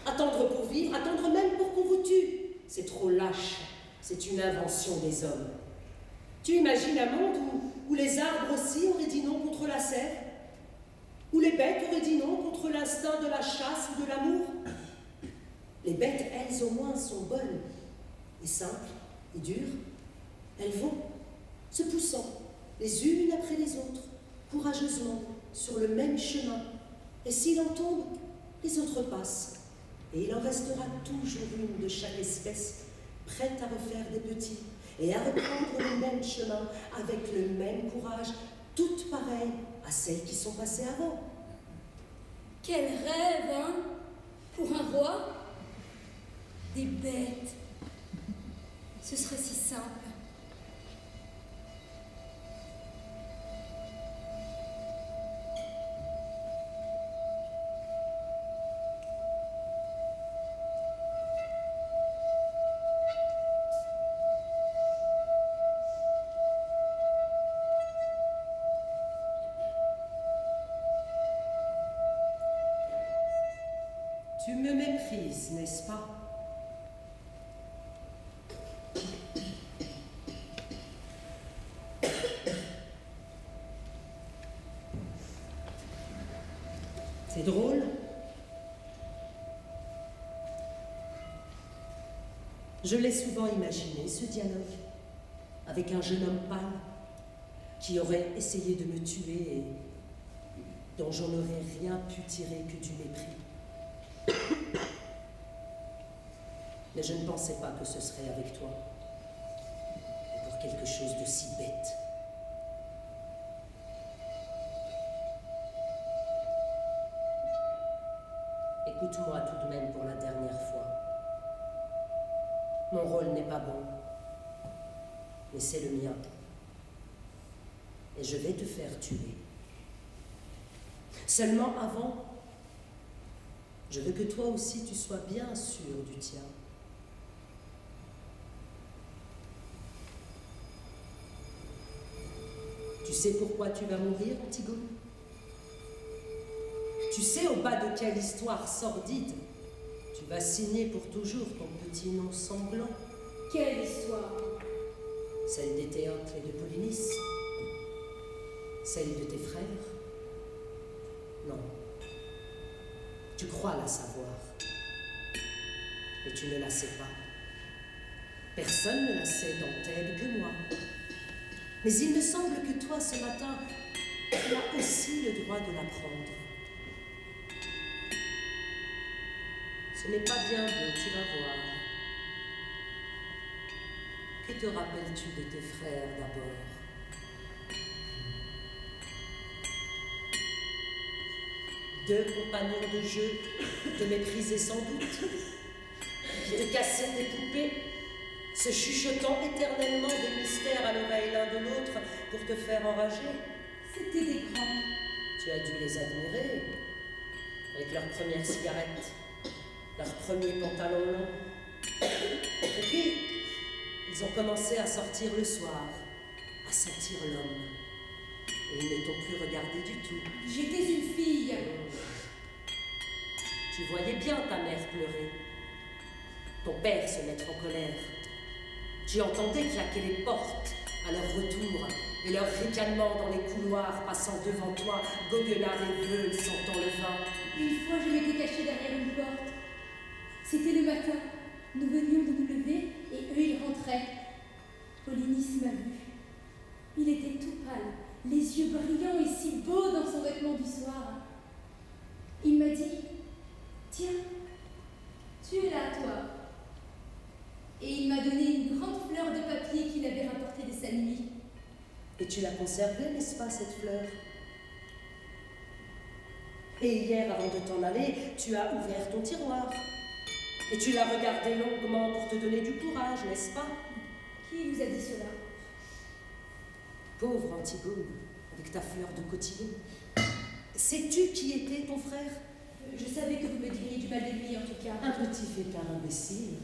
Attendre pour vivre, attendre même pour qu'on vous tue. C'est trop lâche. C'est une invention des hommes. Tu imagines un monde où les arbres aussi auraient dit non contre la sève? Où les bêtes auraient dit non contre l'instinct de la chasse ou de l'amour? Les bêtes, elles au moins, sont bonnes, et simples, et dures. Elles vont, se poussant, les unes après les autres, courageusement, sur le même chemin. Et s'il en tombe, les autres passent. Et il en restera toujours une de chaque espèce, prête à refaire des petits, et à reprendre le même chemin, avec le même courage, toutes pareilles à celles qui sont passées avant. Quel rêve, hein? Pour un roi? Des bêtes. Ce serait si simple. Tu me méprises, n'est-ce pas? C'est drôle. Je l'ai souvent imaginé, ce dialogue, avec un jeune homme pâle qui aurait essayé de me tuer et dont j'en aurais rien pu tirer que du mépris. Mais je ne pensais pas que ce serait avec toi, et pour quelque chose de si bête. Écoute-moi tout de même pour la dernière fois. Mon rôle n'est pas bon, mais c'est le mien. Et je vais te faire tuer. Seulement avant, je veux que toi aussi tu sois bien sûr du tien. Tu sais pourquoi tu vas mourir, Antigone? Tu sais au bas de quelle histoire sordide tu vas signer pour toujours ton petit nom sanglant? Quelle histoire? Celle des Théocles et de Polynice? Celle de tes frères? Non. Tu crois la savoir, mais tu ne la sais pas. Personne ne la sait dans Thèbes que moi. Mais il me semble que toi, ce matin, tu as aussi le droit de l'apprendre. Ce n'est pas bien beau, tu vas voir. Que te rappelles-tu de tes frères d'abord? Deux compagnons de jeu te méprisaient sans doute, qui te cassaient tes poupées, se chuchotant éternellement des mystères à l'oreille l'un de l'autre pour te faire enrager. C'était des grands. Tu as dû les admirer, avec leurs premières cigarettes, leurs premiers pantalons longs. Et puis, ils ont commencé à sortir le soir, à sentir l'homme. Et ils ne t'ont plus regardé du tout. J'étais une fille. Tu voyais bien ta mère pleurer, ton père se mettre en colère. Tu entendais claquer les portes à leur retour et leur ricanement dans les couloirs passant devant toi, goguenard et veule sentant le vin. Une fois, je m'étais cachée derrière une porte. C'était le matin. Nous venions de nous lever et eux, ils rentraient. Polynice m'a vu. Il était tout pâle, les yeux brillants et si beaux dans son vêtement du soir. Il m'a dit « Tiens, tu es là, toi. » Et il m'a donné une grande fleur de papier qu'il avait rapportée de sa nuit. Et tu l'as conservée, n'est-ce pas, cette fleur? Et hier, avant de t'en aller, tu as ouvert ton tiroir. Et tu l'as regardé longuement pour te donner du courage, n'est-ce pas? Qui vous a dit cela? Pauvre Antigone, avec ta fleur de cotillon. Sais-tu qui était ton frère? Je savais que vous me diriez du mal de lui, en tout cas. Un petit fêtard imbécile,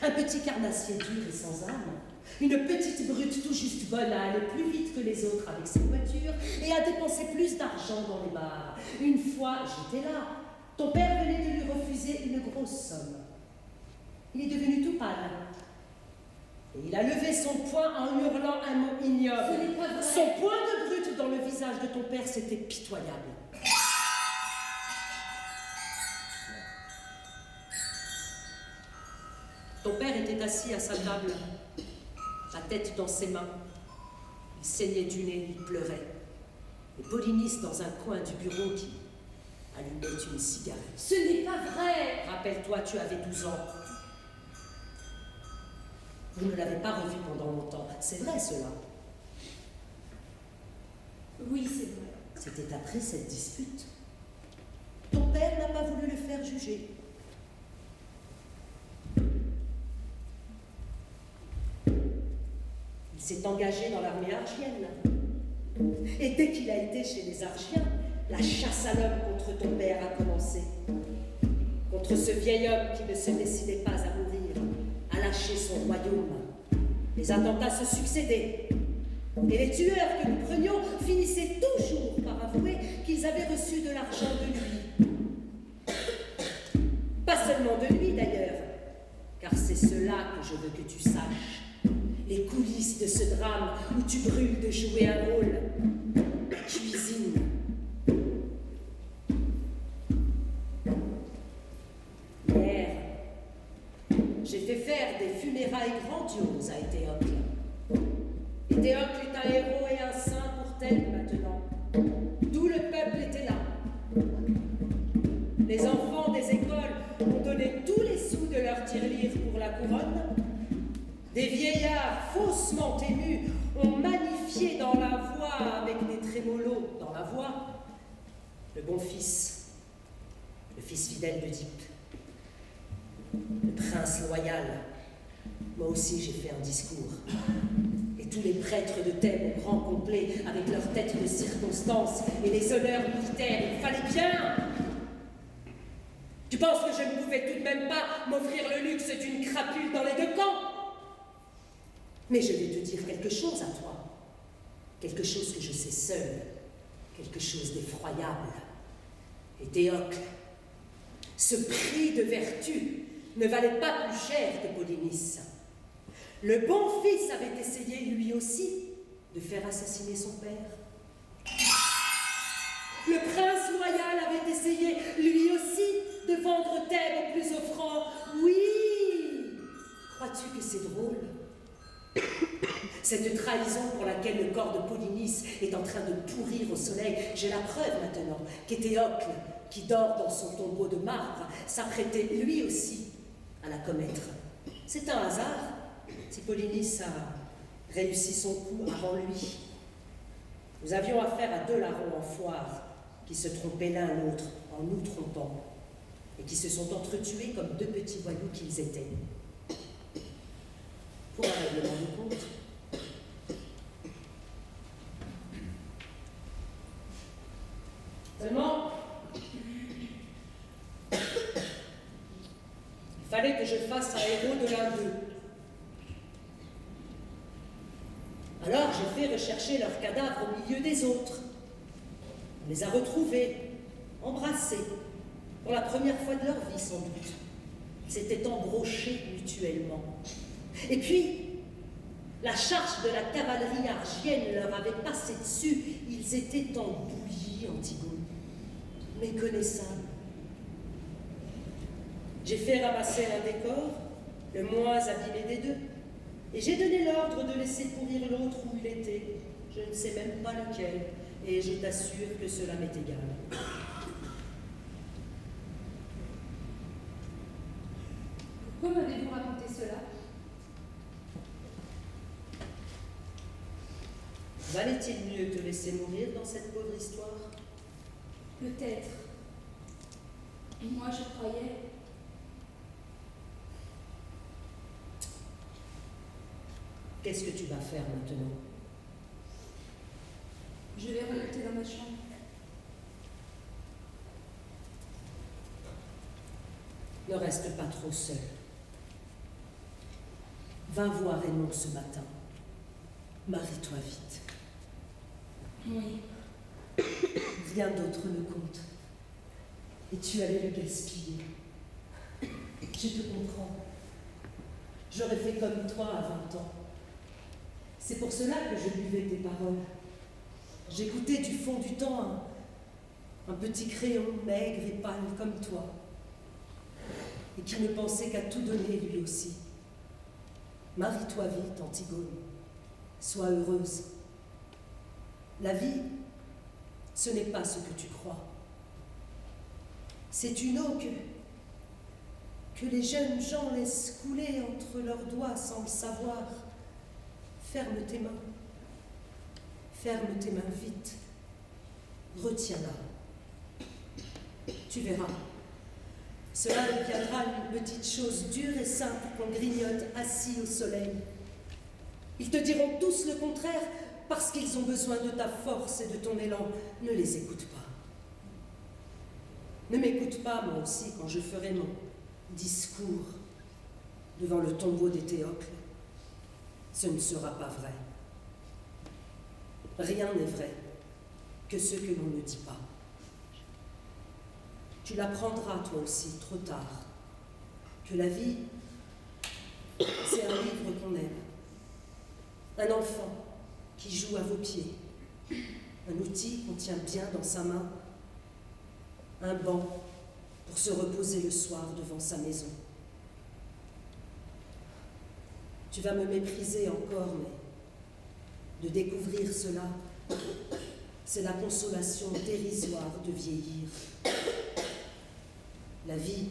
un petit carnassier dur et sans âme, une petite brute tout juste bonne à aller plus vite que les autres avec ses voitures et à dépenser plus d'argent dans les bars. Une fois, j'étais là, ton père venait de lui refuser une grosse somme. Il est devenu tout pâle. Et il a levé son poing en hurlant un mot ignoble. Ce n'est pas vrai. Son poing de brute dans le visage de ton père, c'était pitoyable. Ton père était assis à sa table, la tête dans ses mains. Il saignait du nez, il pleurait. Et Polynice, dans un coin du bureau, qui allumait une cigarette. Ce n'est pas vrai. Rappelle-toi, tu avais 12 ans. Vous ne l'avez pas revu pendant longtemps. C'est vrai, cela. Oui, c'est vrai. C'était après cette dispute. Ton père n'a pas voulu le faire juger. Il s'est engagé dans l'armée argienne. Et dès qu'il a été chez les Argiens, la chasse à l'homme contre ton père a commencé. Contre ce vieil homme qui ne se décidait pas à mourir, à lâcher son royaume. Les attentats se succédaient. Et les tueurs que nous prenions finissaient toujours par avouer qu'ils avaient reçu de l'argent de lui. Pas seulement de lui d'ailleurs, car c'est cela que je veux que tu saches. Les coulisses de ce drame où tu brûles de jouer un rôle. La cuisine. Hier, j'ai fait faire des funérailles grandioses à Éthéocle. Éthéocle est un héros et un saint pour Thèbes maintenant. Tout le peuple était là. Les enfants des écoles ont donné tous les sous de leur tirelire pour la couronne. Des vieillards faussement émus ont magnifié dans la voix, avec des trémolos dans la voix, le bon fils, le fils fidèle d'Oedipe, le prince loyal. Moi aussi j'ai fait un discours. Et tous les prêtres de Thèbes au grand complet, avec leurs têtes de circonstance et les honneurs militaires, il fallait bien. Tu penses que je ne pouvais tout de même pas m'offrir le luxe d'une crapule dans les deux camps? Mais je vais te dire quelque chose à toi, quelque chose que je sais seul, quelque chose d'effroyable. Éthéocle, ce prix de vertu ne valait pas plus cher que Polynice. Le bon fils avait essayé lui aussi de faire assassiner son père. Le prince loyal avait essayé lui aussi de vendre Thèbes au plus offrant. Oui! Crois-tu que c'est drôle? Cette trahison pour laquelle le corps de Polynice est en train de pourrir au soleil, j'ai la preuve maintenant qu'Éthéocle, qui dort dans son tombeau de marbre, s'apprêtait lui aussi à la commettre. C'est un hasard si Polynice a réussi son coup avant lui. Nous avions affaire à deux larrons en foire qui se trompaient l'un l'autre en nous trompant et qui se sont entretués comme deux petits voyous qu'ils étaient. Pour un règlement de compte. Seulement, il fallait que je fasse un héros de l'un d'eux. Alors j'ai fait rechercher leurs cadavres au milieu des autres. On les a retrouvés, embrassés, pour la première fois de leur vie sans doute. Ils s'étaient embrochés mutuellement. Et puis, la charge de la cavalerie argienne leur avait passé dessus. Ils étaient en bouillie, Antigone, méconnaissables. J'ai fait ramasser un des corps, le moins abîmé des deux, et j'ai donné l'ordre de laisser pourrir l'autre où il était. Je ne sais même pas lequel, et je t'assure que cela m'est égal. Pourquoi m'avez-vous raconté cela? Valait-il mieux te laisser mourir dans cette pauvre histoire? Peut-être. Moi, je croyais. Qu'est-ce que tu vas faire maintenant? Je vais remonter dans ma chambre. Ne reste pas trop seul. Va voir Raymond ce matin. Marie-toi vite. Oui. Rien d'autre ne compte. Et tu allais le gaspiller. Je te comprends. J'aurais fait comme toi à 20 ans. C'est pour cela que je buvais tes paroles. J'écoutais du fond du temps un petit crayon maigre et pâle comme toi, et qui ne pensait qu'à tout donner lui aussi. Marie-toi vite, Antigone. Sois heureuse. La vie, ce n'est pas ce que tu crois. C'est une eau que les jeunes gens laissent couler entre leurs doigts sans le savoir. Ferme tes mains. Ferme tes mains vite. Retiens-la. Tu verras. Cela deviendra une petite chose dure et simple qu'on grignote assis au soleil. Ils te diront tous le contraire parce qu'ils ont besoin de ta force et de ton élan. Ne les écoute pas. Ne m'écoute pas, moi aussi, quand je ferai mon discours devant le tombeau des Théocles. Ce ne sera pas vrai. Rien n'est vrai que ce que l'on ne dit pas. Tu l'apprendras toi aussi, trop tard, que la vie, c'est un livre qu'on aime. Un enfant qui joue à vos pieds. Un outil qu'on tient bien dans sa main. Un banc pour se reposer le soir devant sa maison. Tu vas me mépriser encore, mais de découvrir cela, c'est la consolation dérisoire de vieillir. La vie,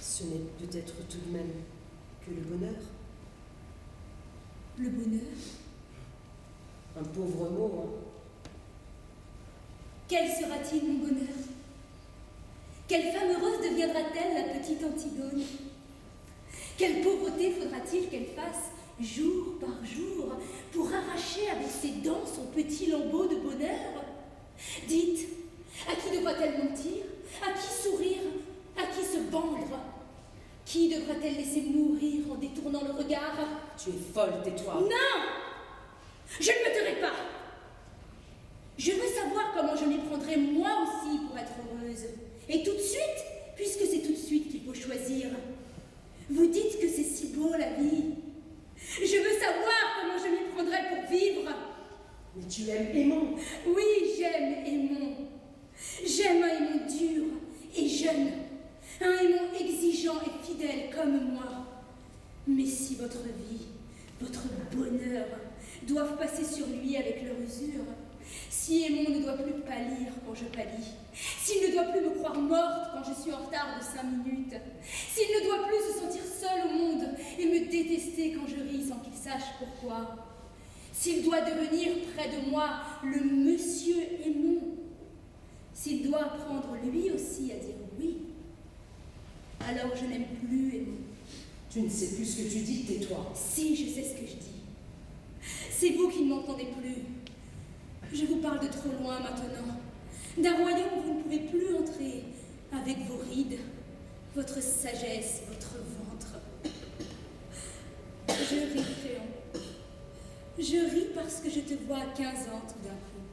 ce n'est peut-être tout de même que le bonheur. Le bonheur? Un pauvre mot, hein. Quel sera-t-il, mon bonheur? Quelle femme heureuse deviendra-t-elle, la petite Antigone? Quelle pauvreté faudra-t-il qu'elle fasse, jour par jour, pour arracher avec ses dents son petit lambeau de bonheur? Dites, à qui devra-t-elle mentir? À qui sourire? À qui se vendre? Qui devra-t-elle laisser mourir en détournant le regard? Tu es folle, tais-toi. Non! Je ne me tairai pas! Je veux savoir comment je m'y prendrai moi aussi pour être heureuse. Et tout de suite, puisque c'est tout de suite qu'il faut choisir. Vous dites que c'est si beau la vie. Je veux savoir comment je m'y prendrai pour vivre. Mais tu aimes Aimon. Oui, j'aime Aimon. J'aime un Aimon dur et jeune. Un Aimon exigeant et fidèle comme moi. Mais si votre vie, votre bonheur, doivent passer sur lui avec leur usure, si Aimon ne doit plus pâlir quand je pâlis, s'il ne doit plus me croire morte quand je suis en retard de 5 minutes, s'il ne doit plus se sentir seul au monde et me détester quand je ris sans qu'il sache pourquoi, s'il doit devenir près de moi le monsieur Aimon, s'il doit apprendre lui aussi à dire oui, alors je n'aime plus Aimon. Tu ne sais plus ce que tu dis, tais-toi. Si, je sais ce que je dis. C'est vous qui ne m'entendez plus. Je vous parle de trop loin maintenant, d'un royaume où vous ne pouvez plus entrer, avec vos rides, votre sagesse, votre ventre. Je ris, Créon. Je ris parce que je te vois à 15 ans tout d'un coup.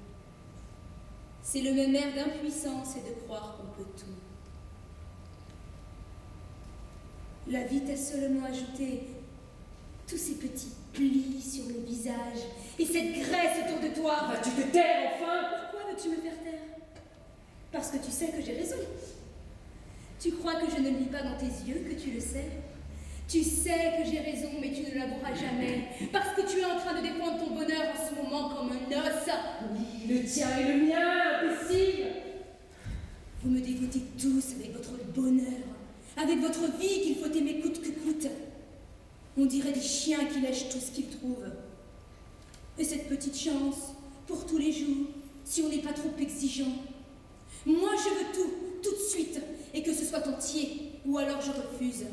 C'est le même air d'impuissance et de croire qu'on peut tout. La vie t'a seulement ajouté tous ces petits plis sur le visage et cette graisse autour de toi. Vas-tu te taire enfin? Pourquoi veux-tu me faire taire? Parce que tu sais que j'ai raison. Tu crois que je ne lis pas dans tes yeux que tu le sais? Tu sais que j'ai raison, mais tu ne l'avoueras jamais, parce que tu es en train de défendre ton bonheur en ce moment comme un os. Oui, le tien et le mien, imbécile. Vous me dégoûtez tous avec votre bonheur, avec votre vie qu'il faut aimer coûte que coûte. On dirait des chiens qui lèchent tout ce qu'ils trouvent. Et cette petite chance, pour tous les jours, si on n'est pas trop exigeant. Moi, je veux tout de suite, et que ce soit entier, ou alors je refuse.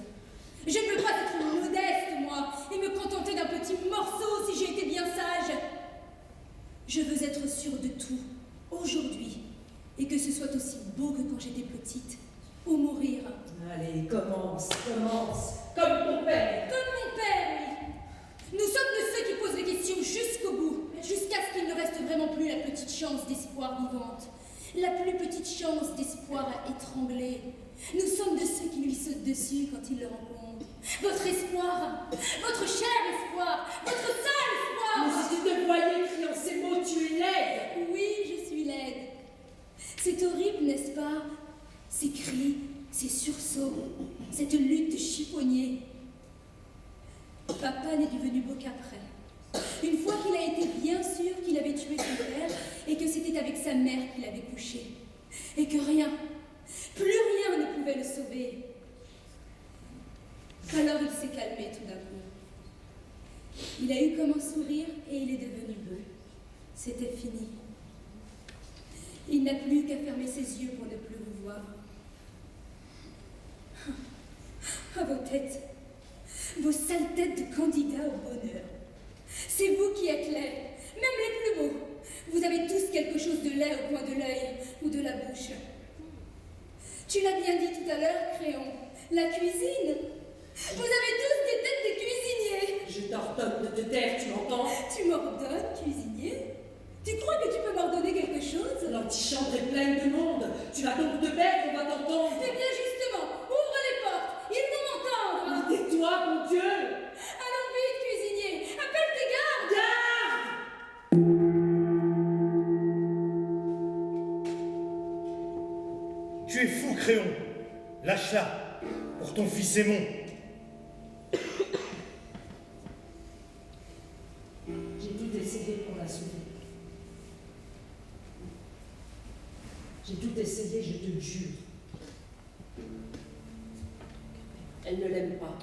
Je ne veux pas être modeste, moi, et me contenter d'un petit morceau si j'ai été bien sage. Je veux être sûre de tout, aujourd'hui, et que ce soit aussi beau que quand j'étais petite, ou mourir. Allez, commence, comme ton père. Comme mon père, oui. Nous sommes de ceux qui posent les questions jusqu'au bout, jusqu'à ce qu'il ne reste vraiment plus la petite chance d'espoir vivante. La plus petite chance d'espoir à étrangler. Nous sommes de ceux qui lui sautent dessus quand ils le rencontrent. Votre espoir, votre cher espoir, votre seul espoir. Mais si tu te voyais criant ces mots, tu es laide. Oui, je suis laide. C'est horrible, n'est-ce pas? Ces cris, ces sursauts, cette lutte de chiffonnier. Papa n'est devenu beau qu'après. Une fois qu'il a été bien sûr qu'il avait tué son père et que c'était avec sa mère qu'il avait couché. Et que rien, plus rien ne pouvait le sauver. Alors il s'est calmé tout d'un coup. Il a eu comme un sourire et il est devenu beau. C'était fini. Il n'a plus qu'à fermer ses yeux pour ne plus vous voir. À vos têtes, vos sales têtes de candidats au bonheur. C'est vous qui êtes laids, même les plus beaux. Vous avez tous quelque chose de laid au coin de l'œil ou de la bouche. Tu l'as bien dit tout à l'heure, Créon, la cuisine. Vous avez tous des têtes de cuisiniers. Je t'ordonne de te taire, tu m'entends? Tu m'ordonnes, cuisinier? Tu crois que tu peux m'ordonner quelque chose? L'antichambre est pleine de monde. Tu vas donc te perdre, on va t'entendre. Eh bien justement, ouvre les portes, ils vont m'entendre. Tais-toi, mon Dieu. Allons vite, cuisinier, appelle tes gardes. Garde! Tu es fou, Créon. Lâche-la, pour ton fils Aimon. J'ai tout essayé pour la sauver. J'ai tout essayé, je te le jure. Elle ne l'aime pas.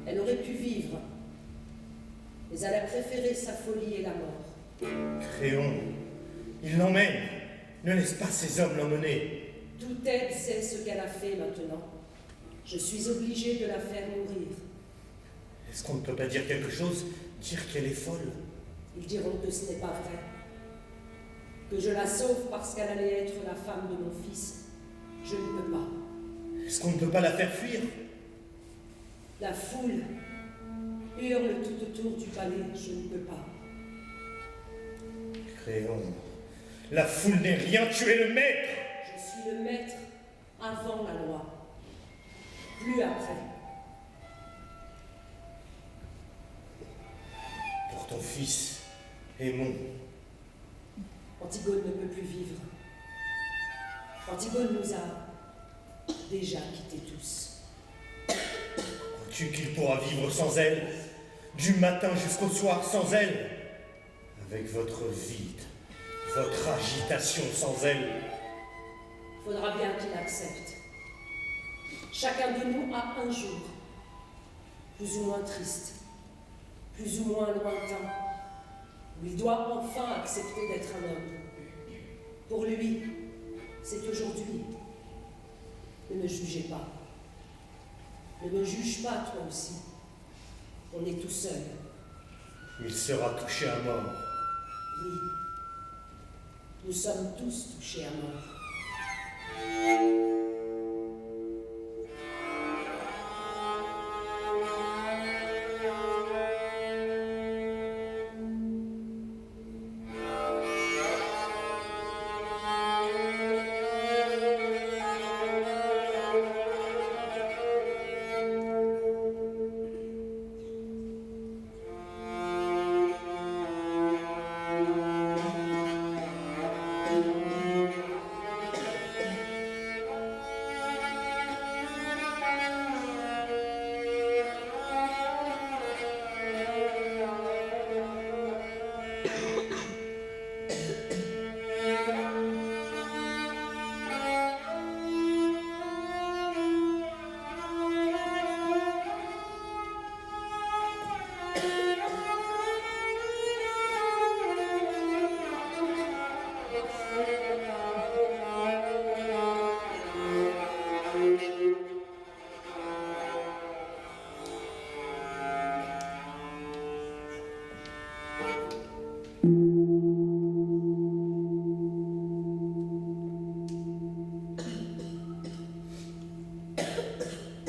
Elle aurait pu vivre, mais elle a préféré sa folie et la mort. Créon, il l'emmène. Ne laisse pas ces hommes l'emmener. Toute aide sait ce qu'elle a fait maintenant. Je suis obligée de la faire mourir. Est-ce qu'on ne peut pas dire quelque chose? Dire qu'elle est folle? Ils diront que ce n'est pas vrai. Que je la sauve parce qu'elle allait être la femme de mon fils. Je ne peux pas. Est-ce qu'on ne peut pas la faire fuir? La foule hurle tout autour du palais. Je ne peux pas. Créon, la foule n'est rien, tu es le maître! Je suis le maître avant la loi. Plus après. Pour ton fils, Aimon. Antigone ne peut plus vivre. Antigone nous a déjà quittés tous. Crois-tu qu'il pourra vivre sans elle? Du matin jusqu'au soir sans elle? Avec votre vide, votre agitation sans elle? Faudra bien qu'il accepte. Chacun de nous a un jour, plus ou moins triste, plus ou moins lointain, où il doit enfin accepter d'être un homme. Pour lui, c'est aujourd'hui. Ne me jugez pas. Ne me juge pas, toi aussi. On est tout seul. Il sera touché à mort. Oui. Nous sommes tous touchés à mort.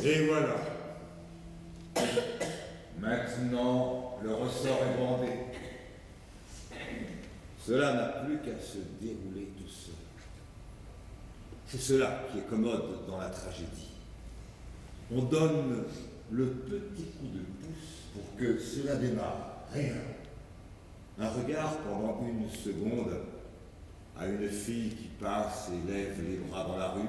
Et voilà. Maintenant, le ressort est bandé. Cela n'a plus qu'à se dérouler tout seul. C'est cela qui est commode dans la tragédie. On donne le petit coup de pouce pour que cela démarre. Rien. Un regard pendant une seconde à une fille qui passe et lève les bras dans la rue.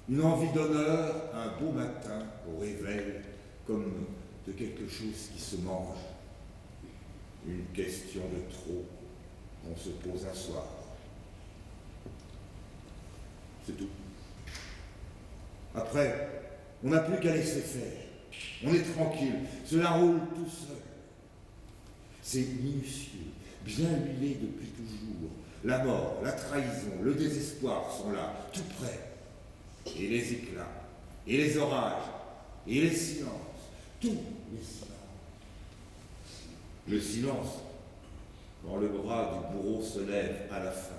Une envie d'honneur, un beau matin au réveil, comme de quelque chose qui se mange. Une question de trop qu'on se pose un soir. C'est tout. Après, on n'a plus qu'à laisser faire. On est tranquille, cela roule tout seul. C'est minutieux, bien huilé depuis toujours. La mort, la trahison, le désespoir sont là, tout près. Et les éclats, et les orages, et les silences, tous les silences. Le silence, quand le bras du bourreau se lève à la fin.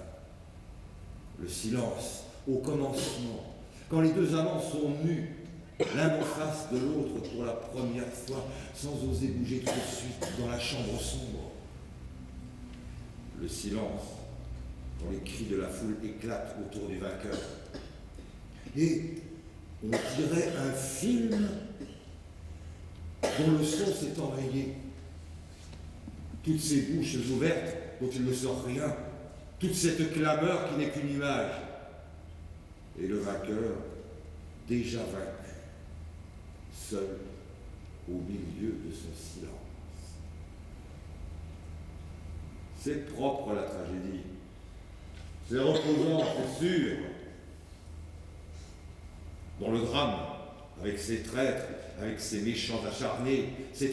Le silence, au commencement, quand les deux amants sont nus, l'un en face de l'autre pour la première fois, sans oser bouger tout de suite dans la chambre sombre. Le silence, quand les cris de la foule éclatent autour du vainqueur. Et on dirait un film dont le son s'est enrayé. Toutes ces bouches ouvertes dont il ne sort rien, toute cette clameur qui n'est qu'une image. Et le vainqueur, déjà vaincu, seul au milieu de son silence. C'est propre à la tragédie. C'est reposant, c'est sûr. Dans le drame, avec ses traîtres, avec ses méchants acharnés, c'est